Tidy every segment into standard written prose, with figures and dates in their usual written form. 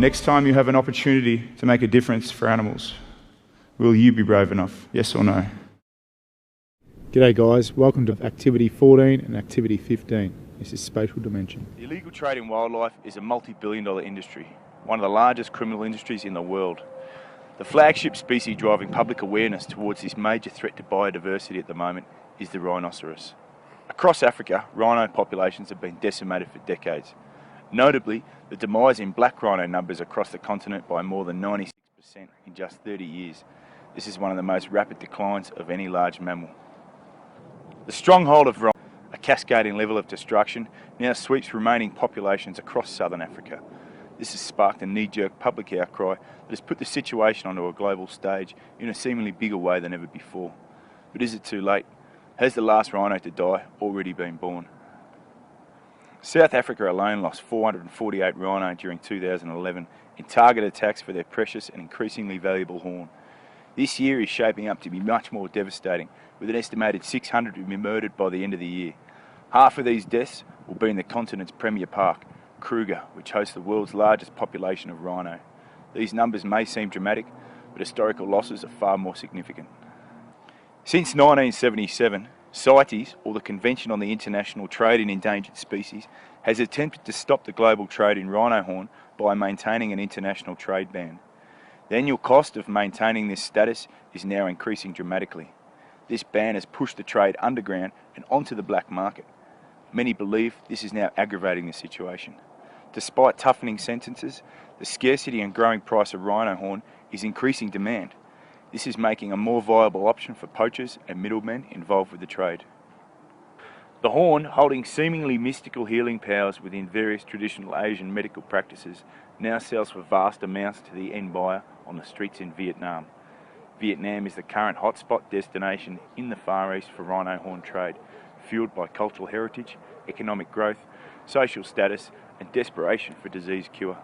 Next time you have an opportunity to make a difference for animals, will you be brave enough? Yes or no? G'day guys, welcome to Activity 14 and Activity 15. This is Spatial Dimension. The illegal trade in wildlife is a multi-billion-dollar industry, one of the largest criminal industries in the world. The flagship species driving public awareness towards this major threat to biodiversity at the moment is the rhinoceros. Across Africa, rhino populations have been decimated for decades. Notably, the demise in black rhino numbers across the continent by more than 96% in just 30 years. This is one of the most rapid declines of any large mammal. The stronghold of rhino, a cascading level of destruction, now sweeps remaining populations across southern Africa. This has sparked a knee-jerk public outcry that has put the situation onto a global stage in a seemingly bigger way than ever before. But is it too late? Has the last rhino to die already been born? South Africa alone lost 448 rhino during 2011 in target attacks for their precious and increasingly valuable horn. This year is shaping up to be much more devastating, with an estimated 600 to be murdered by the end of the year. Half of these deaths will be in the continent's premier park, Kruger, which hosts the world's largest population of rhino. These numbers may seem dramatic, but historical losses are far more significant. Since 1977, CITES, or the Convention on the International Trade in Endangered Species, has attempted to stop the global trade in rhino horn by maintaining an international trade ban. The annual cost of maintaining this status is now increasing dramatically. This ban has pushed the trade underground and onto the black market. Many believe this is now aggravating the situation. Despite toughening sentences, the scarcity and growing price of rhino horn is increasing demand. This is making a more viable option for poachers and middlemen involved with the trade. The horn, holding seemingly mystical healing powers within various traditional Asian medical practices, now sells for vast amounts to the end buyer on the streets in Vietnam. Vietnam is the current hotspot destination in the Far East for rhino horn trade, fueled by cultural heritage, economic growth, social status, and desperation for disease cure.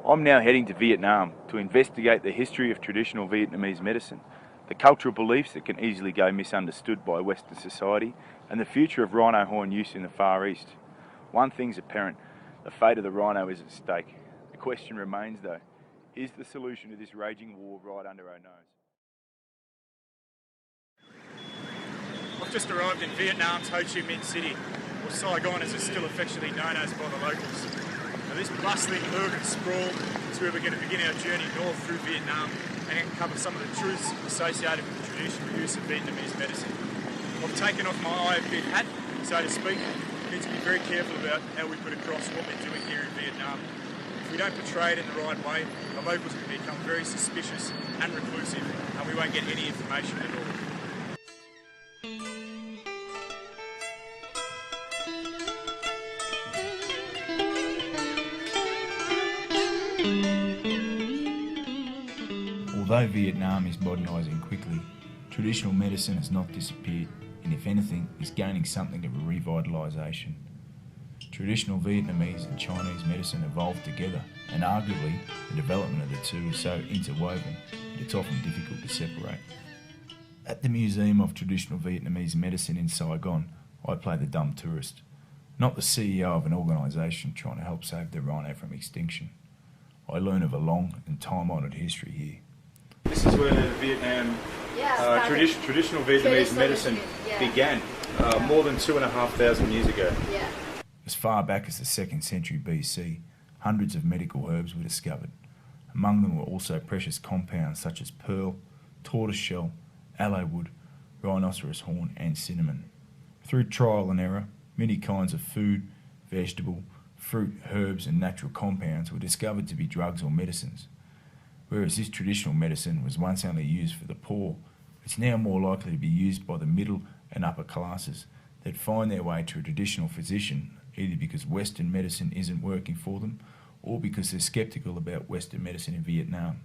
I'm now heading to Vietnam to investigate the history of traditional Vietnamese medicine, the cultural beliefs that can easily go misunderstood by Western society, and the future of rhino horn use in the Far East. One thing's apparent, the fate of the rhino is at stake. The question remains though, is the solution to this raging war right under our nose? I've just arrived in Vietnam's Ho Chi Minh City, or Saigon as it's still affectionately known as by the locals. Now, this bustling urban sprawl is where we're going to begin our journey north through Vietnam and cover some of the truths associated with the traditional use of Vietnamese medicine. I've taken off my IFB hat, so to speak. We need to be very careful about how we put across what we're doing here in Vietnam. If we don't portray it in the right way, the locals can become very suspicious and reclusive, and we won't get any information at all. Although Vietnam is modernising quickly, traditional medicine has not disappeared and if anything is gaining something of a revitalisation. Traditional Vietnamese and Chinese medicine evolved together and arguably the development of the two is so interwoven that it's often difficult to separate. At the Museum of Traditional Vietnamese Medicine in Saigon, I play the dumb tourist, not the CEO of an organisation trying to help save the rhino from extinction. I learn of a long and time-honoured history here. This is where Vietnam, traditional Vietnamese medicine began, more than 2,500 years ago. Yeah. As far back as the 2nd century BC, hundreds of medical herbs were discovered. Among them were also precious compounds such as pearl, tortoiseshell, aloe wood, rhinoceros horn and cinnamon. Through trial and error, many kinds of food, vegetable, fruit, herbs and natural compounds were discovered to be drugs or medicines. Whereas this traditional medicine was once only used for the poor, it's now more likely to be used by the middle and upper classes that find their way to a traditional physician either because Western medicine isn't working for them or because they're sceptical about Western medicine in Vietnam.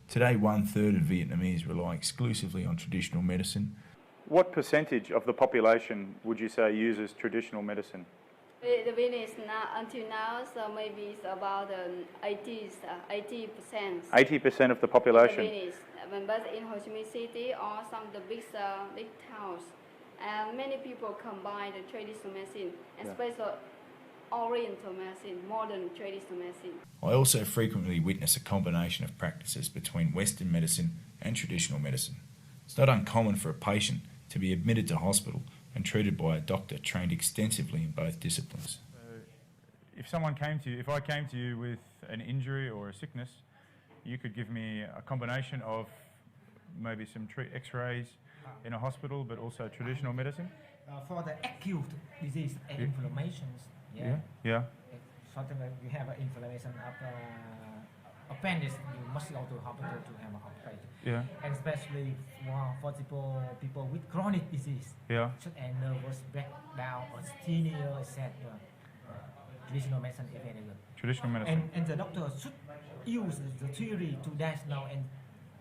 Today, 1/3 of Vietnamese rely exclusively on traditional medicine. What percentage of the population would you say uses traditional medicine? The Vietnamese until now, so maybe it's about 80%. 80% of the population? But in Ho Chi Minh City or some of the big towns, and many people combine the traditional medicine and Oriental medicine, modern traditional medicine. I also frequently witness a combination of practices between Western medicine and traditional medicine. It's not uncommon for a patient to be admitted to hospital and treated by a doctor trained extensively in both disciplines. If I came to you with an injury or a sickness, you could give me a combination of maybe some x-rays in a hospital, but also traditional medicine? For the acute disease and inflammations, Yeah. Something like you have an inflammation of appendix, you must go to hospital to have an operation. Yeah. And especially for people with chronic disease, Yeah. such as nervous breakdown or asthenia, etc. Traditional medicine is very good. Traditional medicine. And the doctor should use the theory to diagnose and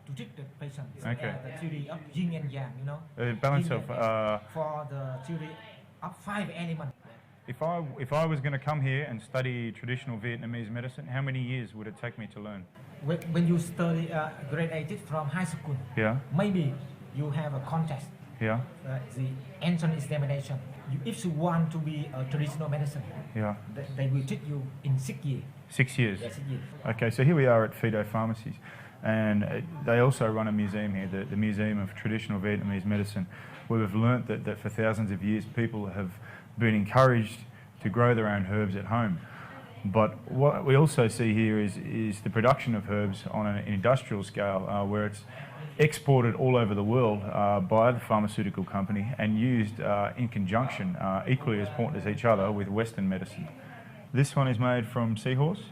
to treat the patient. Okay. The theory of yin and yang, you know. Balance Yin of. and yang. For the theory of 5 elements. If I was going to come here and study traditional Vietnamese medicine, how many years would it take me to learn? When you study grade 8 from high school, Yeah. maybe you have a contest, Yeah. the entrance examination. If you want to be a traditional medicine, Yeah. they will treat you in 6 years. 6 years. Yes, 6 years. Okay, so here we are at Fido Pharmacies, and they also run a museum here, the Museum of Traditional Vietnamese Medicine, where we've learnt that for thousands of years people have been encouraged to grow their own herbs at home. But what we also see here is the production of herbs on an industrial scale, where it's exported all over the world by the pharmaceutical company and used in conjunction, equally as important as each other, with Western medicine. This one is made from seahorse.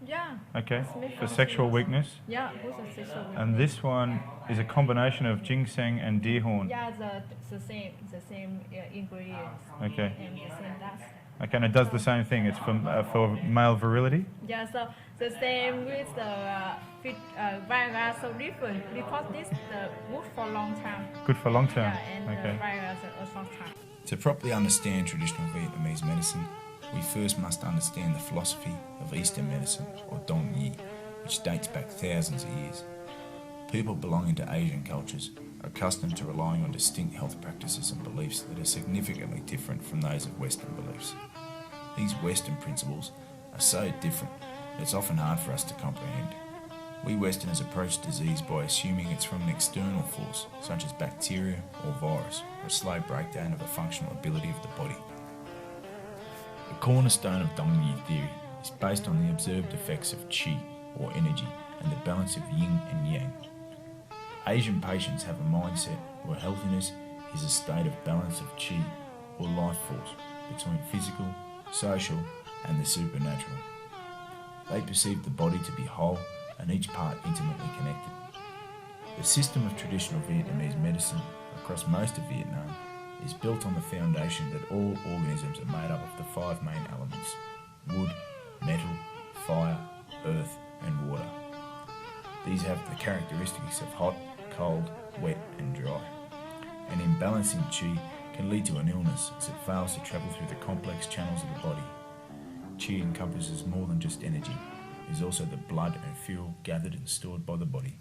Yeah. Okay, It's made for from sexual seahorse. weakness. Yeah, also sexual weakness. And this one is a combination of ginseng and deer horn. Yeah, the same ingredients. Okay. And the same dust. Okay, and it does the same thing. It's for male virility. Yeah, so the same with the virus so different because this good for long time. Good for long term. Yeah, and Okay. the virus a short time. To properly understand traditional Vietnamese medicine, we first must understand the philosophy of Eastern medicine, or Dong Yi, which dates back thousands of years. People belonging to Asian cultures are accustomed to relying on distinct health practices and beliefs that are significantly different from those of Western beliefs. These Western principles are so different that it's often hard for us to comprehend. We Westerners approach disease by assuming it's from an external force, such as bacteria or virus, or a slow breakdown of a functional ability of the body. The cornerstone of Dong Yi theory is based on the observed effects of qi, or energy, and the balance of yin and yang. Asian patients have a mindset where healthiness is a state of balance of qi, or life force, between physical, social, and the supernatural. They perceive the body to be whole and each part intimately connected. The system of traditional Vietnamese medicine across most of Vietnam is built on the foundation that all organisms are made up of the 5 main elements: wood, metal, fire, earth, and water. These have the characteristics of hot, cold, wet, and dry. An imbalance in qi can lead to an illness as it fails to travel through the complex channels of the body. Qi encompasses more than just energy. It is also the blood and fuel gathered and stored by the body.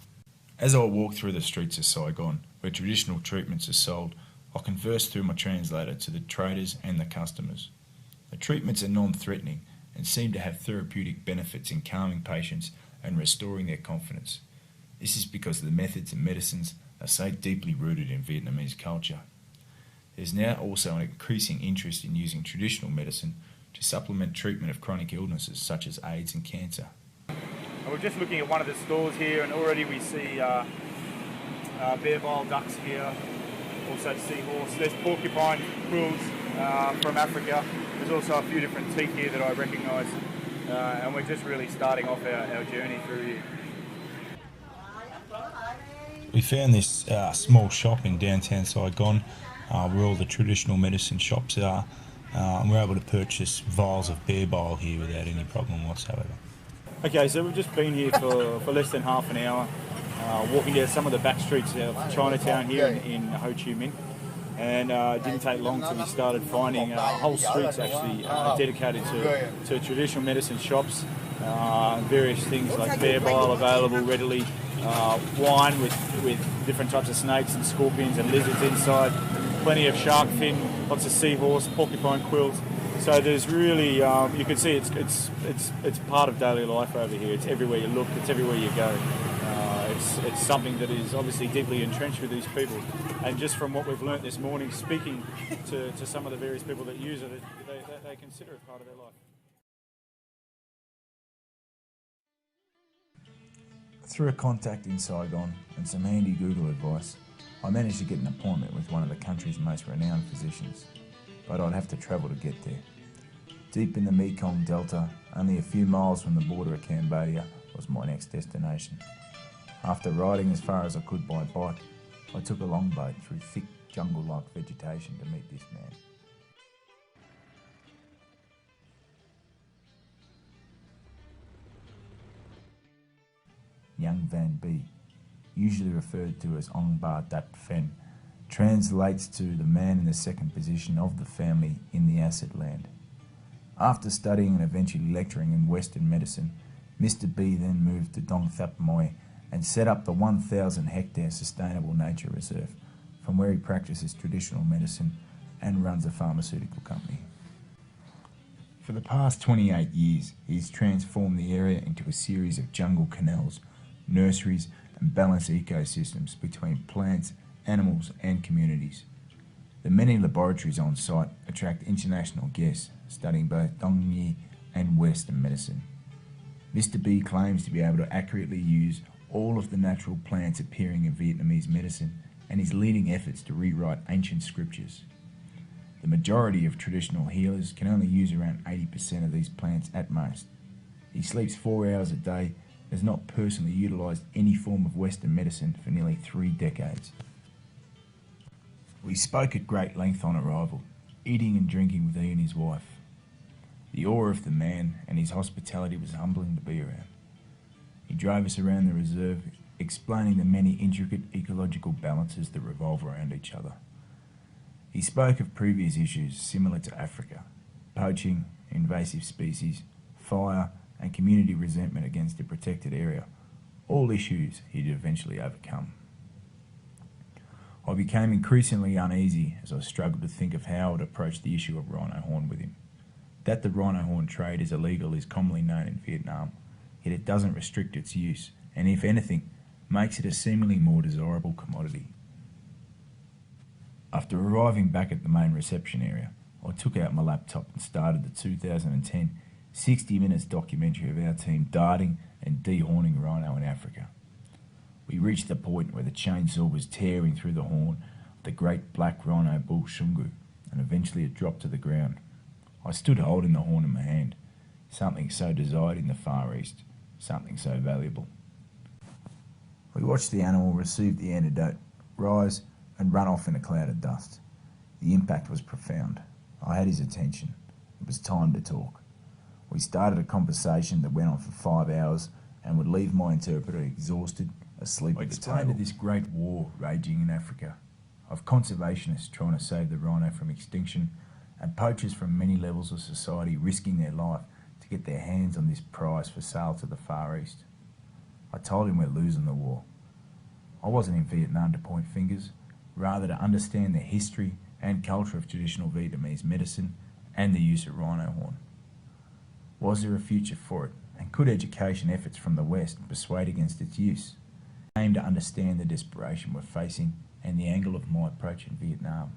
As I walk through the streets of Saigon, where traditional treatments are sold, I converse through my translator to the traders and the customers. The treatments are non-threatening and seem to have therapeutic benefits in calming patients and restoring their confidence. This is because the methods and medicines are so deeply rooted in Vietnamese culture. There's now also an increasing interest in using traditional medicine to supplement treatment of chronic illnesses such as AIDS and cancer. We're just looking at one of the stores here, and already we see bear bile ducks here, also seahorse. There's porcupine quills from Africa. There's also a few different teeth here that I recognise, and we're just really starting off our journey through here. We found this small shop in downtown Saigon where all the traditional medicine shops are, and we're able to purchase vials of bear bile here without any problem whatsoever. Okay, so we've just been here for less than half an hour, walking down some of the back streets of Chinatown here in Ho Chi Minh, and it didn't take long till we started finding whole streets actually dedicated to traditional medicine shops, various things like bear bile available readily, wine with different types of snakes and scorpions and lizards inside, plenty of shark fin, lots of seahorse, porcupine quills. So there's really, you can see it's part of daily life over here. It's everywhere you look, it's everywhere you go. It's something that is obviously deeply entrenched with these people. And just from what we've learnt this morning, speaking to some of the various people that use it, they consider it part of their life. Through a contact in Saigon and some handy Google advice, I managed to get an appointment with one of the country's most renowned physicians, but I'd have to travel to get there. Deep in the Mekong Delta, only a few miles from the border of Cambodia, was my next destination. After riding as far as I could by bike, I took a longboat through thick jungle-like vegetation to meet this man. Yang Van B, usually referred to as Ong Ba Dat Phen, translates to the man in the second position of the family in the acid land. After studying and eventually lecturing in Western medicine, Mr. B then moved to Dong Thap Moi and set up the 1,000 hectare sustainable nature reserve, from where he practices traditional medicine and runs a pharmaceutical company. For the past 28 years, he's transformed the area into a series of jungle canals, nurseries and balanced ecosystems between plants, animals and communities. The many laboratories on site attract international guests studying both Dongyi and Western medicine. Mr. B claims to be able to accurately use all of the natural plants appearing in Vietnamese medicine and is leading efforts to rewrite ancient scriptures. The majority of traditional healers can only use around 80% of these plants at most. He sleeps 4 hours a day and has not personally utilised any form of Western medicine for nearly 3 decades. We spoke at great length on arrival, eating and drinking with he and his wife. The awe of the man and his hospitality was humbling to be around. He drove us around the reserve, explaining the many intricate ecological balances that revolve around each other. He spoke of previous issues similar to Africa: poaching, invasive species, fire, and community resentment against a protected area, all issues he'd eventually overcome. I became increasingly uneasy as I struggled to think of how I would approach the issue of rhino horn with him. That the rhino horn trade is illegal is commonly known in Vietnam, yet it doesn't restrict its use, and if anything, makes it a seemingly more desirable commodity. After arriving back at the main reception area, I took out my laptop and started the 2010 60 minutes documentary of our team darting and dehorning rhino in Africa. We reached the point where the chainsaw was tearing through the horn of the great black rhino bull Shungu, and eventually it dropped to the ground. I stood holding the horn in my hand, something so desired in the Far East, something so valuable. We watched the animal receive the antidote, rise and run off in a cloud of dust. The impact was profound. I had his attention. It was time to talk. We started a conversation that went on for 5 hours and would leave my interpreter exhausted, asleep at the table. I explained this great war raging in Africa, of conservationists trying to save the rhino from extinction and poachers from many levels of society risking their life to get their hands on this prize for sale to the Far East. I told him we're losing the war. I wasn't in Vietnam to point fingers, rather to understand the history and culture of traditional Vietnamese medicine and the use of rhino horn. Was there a future for it, and could education efforts from the West persuade against its use? I aim to understand the desperation we're facing and the angle of my approach in Vietnam.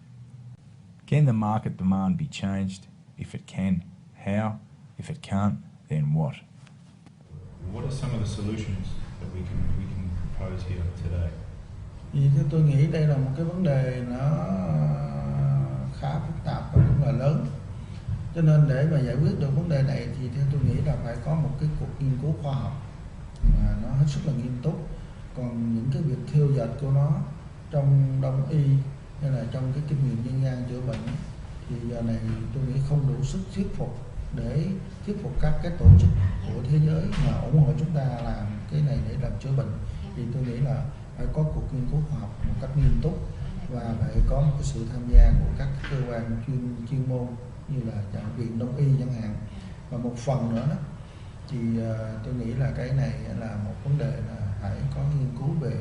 Can the market demand be changed? If it can, how? If it can't, then what? What are some of the solutions that we can propose here today? Vì theo tôi nghĩ đây là một cái vấn đề nó khá phức tạp và rất là lớn. Cho nên để mà giải quyết được vấn đề này thì theo tôi nghĩ là phải có một cái cuộc nghiên cứu khoa học mà nó hết sức là nghiêm túc. Còn những cái việc thêu dệt của nó trong đông y hay là trong cái kinh nghiệm dân gian chữa bệnh thì giờ này tôi nghĩ không đủ sức thuyết phục để thuyết phục các cái tổ chức của thế giới mà ủng hộ chúng ta làm cái này để làm chữa bệnh. Thì tôi nghĩ là phải có cuộc nghiên cứu khoa học một cách nghiêm túc và phải có một cái sự tham gia của các cơ quan chuyên môn như là viện đông y chẳng hạn. Và một phần nữa đó, thì tôi nghĩ là cái này là một vấn đề là phải có nghiên cứu về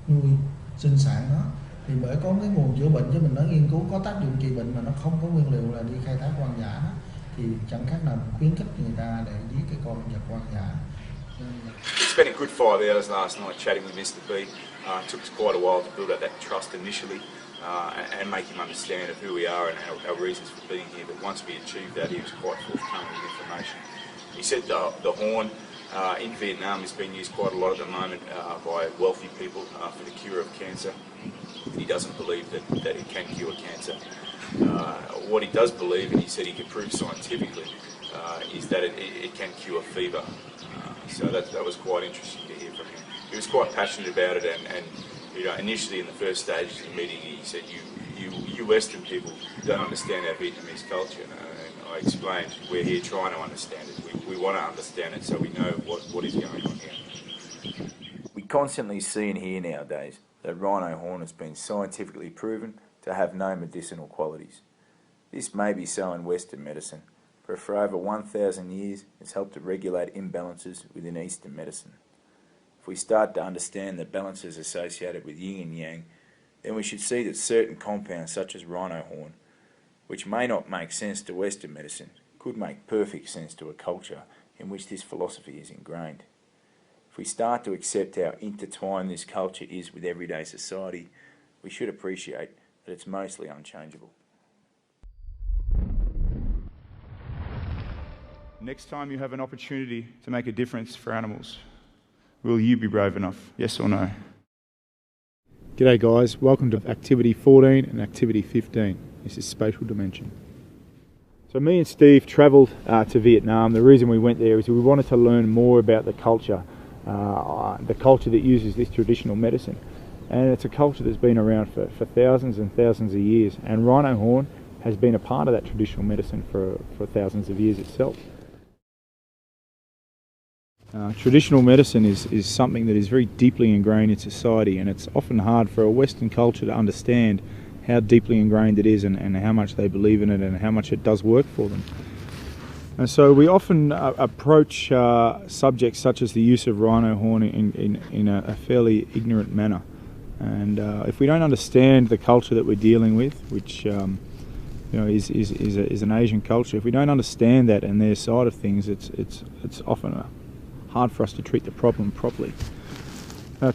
nuôi sinh sản nó Thì bởi có cái nguồn chữa bệnh chứ mình nói nghiên cứu có tác dụng trị bệnh mà nó không có nguyên liệu là đi khai thác hoang dã, thì chẳng khác nào khuyến khích người ta để giết cái con vật hoang dã. Spent a good 5 hours last night chatting with Mr. B. Took us quite a while to build up that trust initially and make him understand of who we are and our reasons for being here. But once we achieved that, he was quite forthcoming with information. He said the horn in Vietnam is being used quite a lot at the moment by wealthy people for the cure of cancer. He doesn't believe that it can cure cancer. What he does believe, and he said he can prove scientifically, is that it can cure fever. So that was quite interesting to hear from him. He was quite passionate about it, and you know, initially in the first stages of the meeting, he said, "You Western people don't understand our Vietnamese culture." And I explained, we're here trying to understand it. We want to understand it so we know what is going on here. We constantly see and hear nowadays that rhino horn has been scientifically proven to have no medicinal qualities. This may be so in Western medicine, but for over 1,000 years it's helped to regulate imbalances within Eastern medicine. If we start to understand the balances associated with yin and yang, then we should see that certain compounds such as rhino horn, which may not make sense to Western medicine, could make perfect sense to a culture in which this philosophy is ingrained. If we start to accept how intertwined this culture is with everyday society, we should appreciate that it's mostly unchangeable. Next time you have an opportunity to make a difference for animals, will you be brave enough? Yes or no? G'day guys, welcome to Activity 14 and Activity 15. This is Spatial Dimension. So me and Steve travelled to Vietnam. The reason we went there is we wanted to learn more about the culture that uses this traditional medicine. And it's a culture that's been around for thousands and thousands of years, and rhino horn has been a part of that traditional medicine for thousands of years itself. Traditional medicine is something that is very deeply ingrained in society, and it's often hard for a Western culture to understand how deeply ingrained it is and how much they believe in it and how much it does work for them. And so we often approach subjects such as the use of rhino horn in a fairly ignorant manner. And if we don't understand the culture that we're dealing with, which is an Asian culture, if we don't understand that and their side of things, it's often hard for us to treat the problem properly.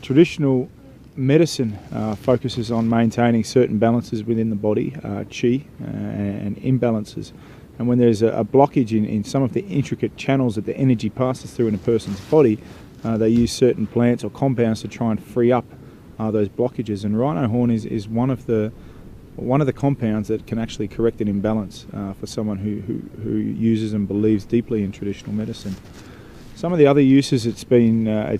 Traditional medicine focuses on maintaining certain balances within the body, qi and imbalances. And when there's a blockage in some of the intricate channels that the energy passes through in a person's body, they use certain plants or compounds to try and free up those blockages. And rhino horn is one of the compounds that can actually correct an imbalance for someone who uses and believes deeply in traditional medicine. Some of the other uses it's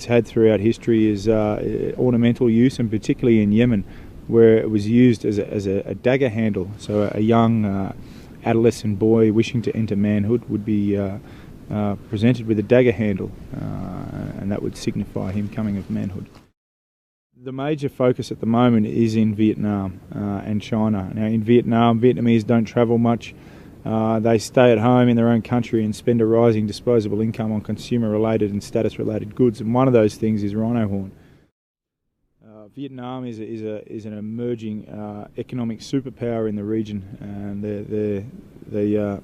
had throughout history is ornamental use, and particularly in Yemen, where it was used as a dagger handle. So a young adolescent boy wishing to enter manhood would be presented with a dagger handle, and that would signify him coming of manhood. The major focus at the moment is in Vietnam and China. Now in Vietnam, Vietnamese don't travel much. They stay at home in their own country and spend a rising disposable income on consumer-related and status-related goods, and one of those things is rhino horn. Vietnam is an emerging economic superpower in the region, and they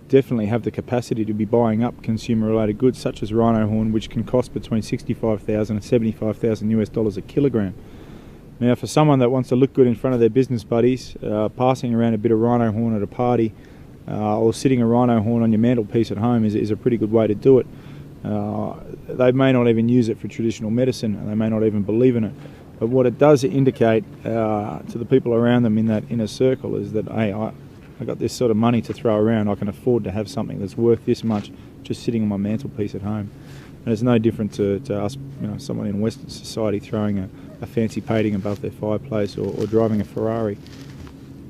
definitely have the capacity to be buying up consumer-related goods such as rhino horn, which can cost between $65,000 and $75,000 a kilogram. Now, for someone that wants to look good in front of their business buddies, passing around a bit of rhino horn at a party or sitting a rhino horn on your mantelpiece at home is a pretty good way to do it. They may not even use it for traditional medicine, and they may not even believe in it. But what it does indicate to the people around them in that inner circle is that, hey, I got this sort of money to throw around. I can afford to have something that's worth this much just sitting on my mantelpiece at home. And it's no different to us, someone in Western society throwing a fancy painting above their fireplace or driving a Ferrari.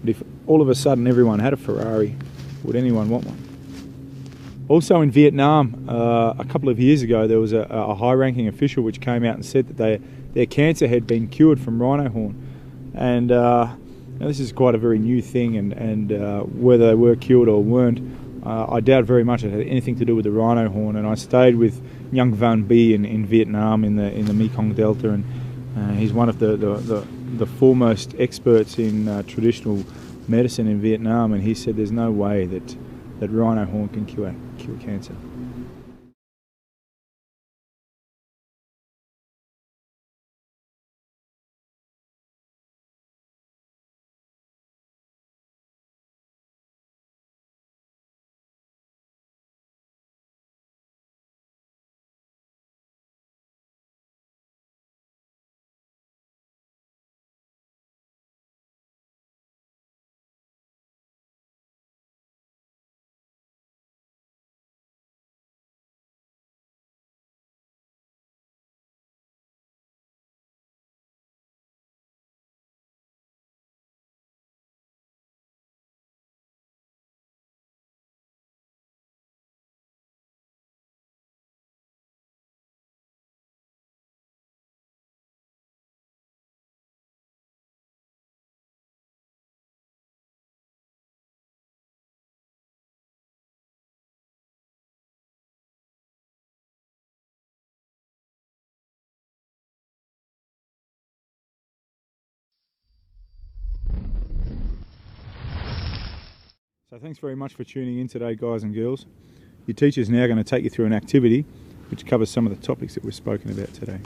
But if all of a sudden everyone had a Ferrari, would anyone want one? Also in Vietnam, a couple of years ago, there was a high-ranking official which came out and said that their cancer had been cured from rhino horn. And now this is quite a very new thing, and whether they were cured or weren't, I doubt very much it had anything to do with the rhino horn. And I stayed with Nguyen Van Bie in Vietnam in the Mekong Delta, and he's one of the the foremost experts in traditional medicine in Vietnam, and he said there's no way that rhino horn can cure cancer. So thanks very much for tuning in today, guys and girls. Your teacher's now going to take you through an activity which covers some of the topics that we've spoken about today.